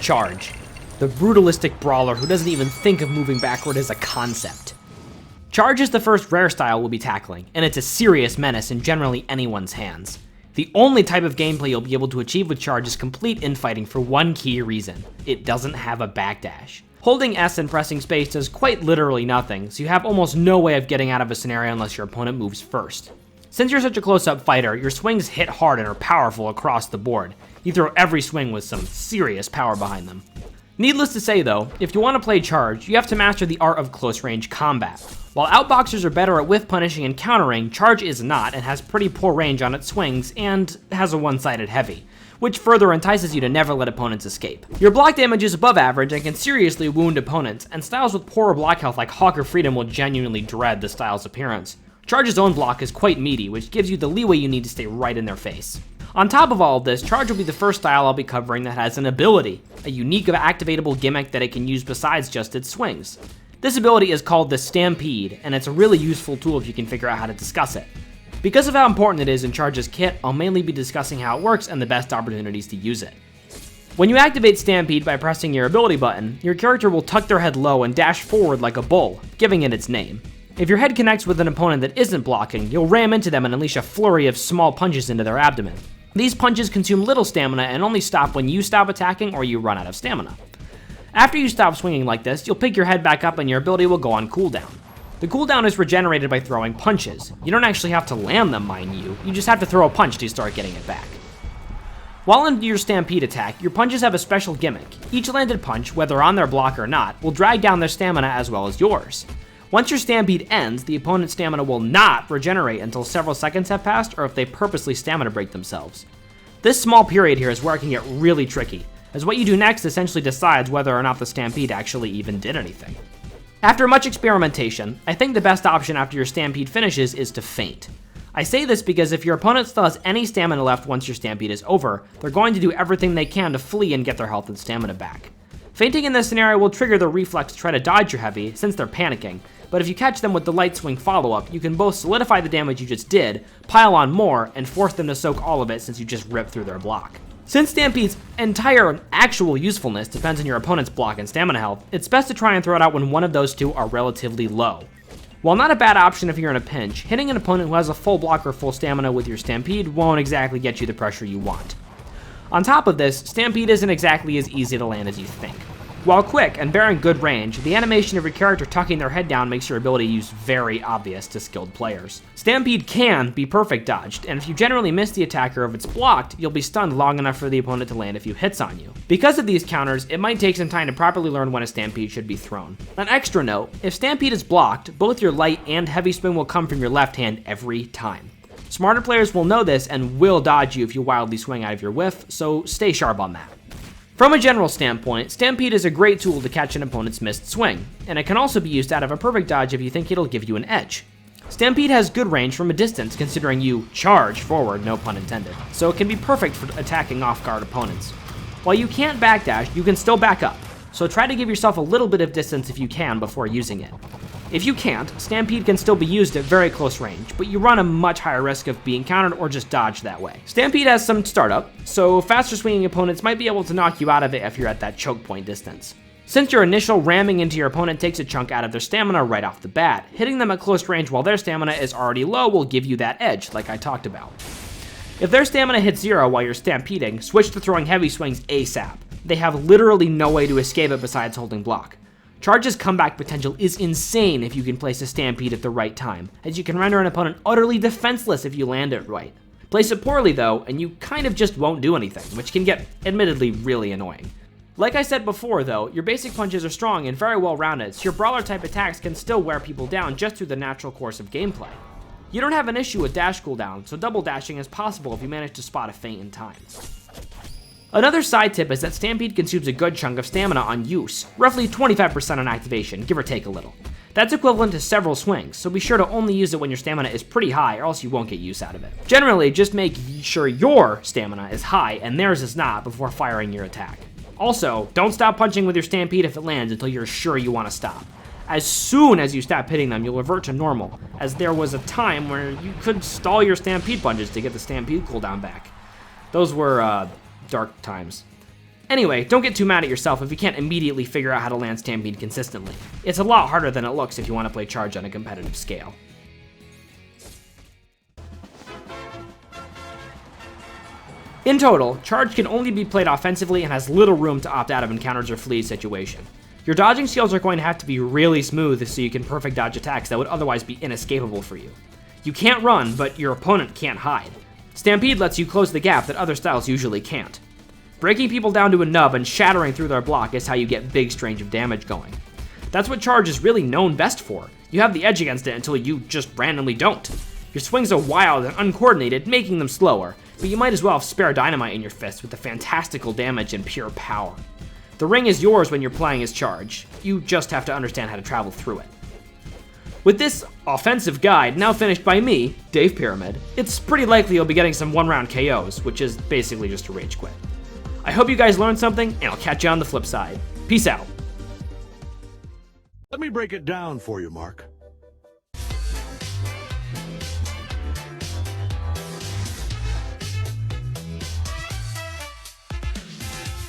Charge, the brutalistic brawler who doesn't even think of moving backward as a concept. Charge is the first rare style we'll be tackling, and it's a serious menace in generally anyone's hands. The only type of gameplay you'll be able to achieve with Charge is complete infighting for one key reason: it doesn't have a backdash. Holding S and pressing space does quite literally nothing, so you have almost no way of getting out of a scenario unless your opponent moves first. Since you're such a close-up fighter, your swings hit hard and are powerful across the board. You throw every swing with some serious power behind them. Needless to say though, if you want to play Charge, you have to master the art of close-range combat. While outboxers are better at whiff punishing and countering, Charge is not and has pretty poor range on its swings and has a one-sided heavy, which further entices you to never let opponents escape. Your block damage is above average and can seriously wound opponents, and styles with poorer block health like Hawk or Freedom will genuinely dread the style's appearance. Charge's own block is quite meaty, which gives you the leeway you need to stay right in their face. On top of all of this, Charge will be the first style I'll be covering that has an ability, a unique activatable gimmick that it can use besides just its swings. This ability is called the Stampede, and it's a really useful tool if you can figure out how to discuss it. Because of how important it is in Charge's kit, I'll mainly be discussing how it works and the best opportunities to use it. When you activate Stampede by pressing your ability button, your character will tuck their head low and dash forward like a bull, giving it its name. If your head connects with an opponent that isn't blocking, you'll ram into them and unleash a flurry of small punches into their abdomen. These punches consume little stamina and only stop when you stop attacking or you run out of stamina. After you stop swinging like this, you'll pick your head back up and your ability will go on cooldown. The cooldown is regenerated by throwing punches. You don't actually have to land them, mind you, you just have to throw a punch to start getting it back. While in your Stampede attack, your punches have a special gimmick. Each landed punch, whether on their block or not, will drag down their stamina as well as yours. Once your Stampede ends, the opponent's stamina will not regenerate until several seconds have passed or if they purposely stamina break themselves. This small period here is where it can get really tricky, as what you do next essentially decides whether or not the Stampede actually even did anything. After much experimentation, I think the best option after your Stampede finishes is to feint. I say this because if your opponent still has any stamina left once your Stampede is over, they're going to do everything they can to flee and get their health and stamina back. Feinting in this scenario will trigger their reflex to try to dodge your heavy, since they're panicking, but if you catch them with the light swing follow-up, you can both solidify the damage you just did, pile on more, and force them to soak all of it since you just ripped through their block. Since Stampede's entire actual usefulness depends on your opponent's block and stamina health, it's best to try and throw it out when one of those two are relatively low. While not a bad option if you're in a pinch, hitting an opponent who has a full block or full stamina with your Stampede won't exactly get you the pressure you want. On top of this, Stampede isn't exactly as easy to land as you think. While quick and bearing good range, the animation of your character tucking their head down makes your ability used very obvious to skilled players. Stampede can be perfect dodged, and if you generally miss the attacker or if it's blocked, you'll be stunned long enough for the opponent to land a few hits on you. Because of these counters, it might take some time to properly learn when a Stampede should be thrown. An extra note, if Stampede is blocked, both your light and heavy swing will come from your left hand every time. Smarter players will know this and will dodge you if you wildly swing out of your whiff, so stay sharp on that. From a general standpoint, Stampede is a great tool to catch an opponent's missed swing, and it can also be used out of a perfect dodge if you think it'll give you an edge. Stampede has good range from a distance considering you charge forward, no pun intended, so it can be perfect for attacking off-guard opponents. While you can't backdash, you can still back up, so try to give yourself a little bit of distance if you can before using it. If you can't, Stampede can still be used at very close range, but you run a much higher risk of being countered or just dodged that way. Stampede has some startup, so faster swinging opponents might be able to knock you out of it if you're at that choke point distance. Since your initial ramming into your opponent takes a chunk out of their stamina right off the bat, hitting them at close range while their stamina is already low will give you that edge, like I talked about. If their stamina hits 0 while you're stampeding, switch to throwing heavy swings ASAP. They have literally no way to escape it besides holding block. Charge's comeback potential is insane if you can place a Stampede at the right time, as you can render an opponent utterly defenseless if you land it right. Place it poorly though, and you kind of just won't do anything, which can get admittedly really annoying. Like I said before though, your basic punches are strong and very well rounded, so your brawler type attacks can still wear people down just through the natural course of gameplay. You don't have an issue with dash cooldown, so double dashing is possible if you manage to spot a feint in time. Another side tip is that Stampede consumes a good chunk of stamina on use, roughly 25% on activation, give or take a little. That's equivalent to several swings, so be sure to only use it when your stamina is pretty high or else you won't get use out of it. Generally, just make sure your stamina is high and theirs is not before firing your attack. Also, don't stop punching with your Stampede if it lands until you're sure you want to stop. As soon as you stop hitting them, you'll revert to normal, as there was a time where you could stall your Stampede punches to get the Stampede cooldown back. Those were, dark times. Anyway, don't get too mad at yourself if you can't immediately figure out how to land Stampede consistently. It's a lot harder than it looks if you want to play Charge on a competitive scale. In total, Charge can only be played offensively and has little room to opt out of encounters or flee situation. Your dodging skills are going to have to be really smooth so you can perfect dodge attacks that would otherwise be inescapable for you. You can't run, but your opponent can't hide. Stampede lets you close the gap that other styles usually can't. Breaking people down to a nub and shattering through their block is how you get big range of damage going. That's what Charge is really known best for. You have the edge against it until you just randomly don't. Your swings are wild and uncoordinated, making them slower, but you might as well have spare dynamite in your fist with the fantastical damage and pure power. The ring is yours when you're playing as Charge. You just have to understand how to travel through it. With this offensive guide now finished by me, Dave Pyramid, it's pretty likely you'll be getting some one-round KOs, which is basically just a rage quit. I hope you guys learned something, and I'll catch you on the flip side. Peace out. Let me break it down for you, Mark.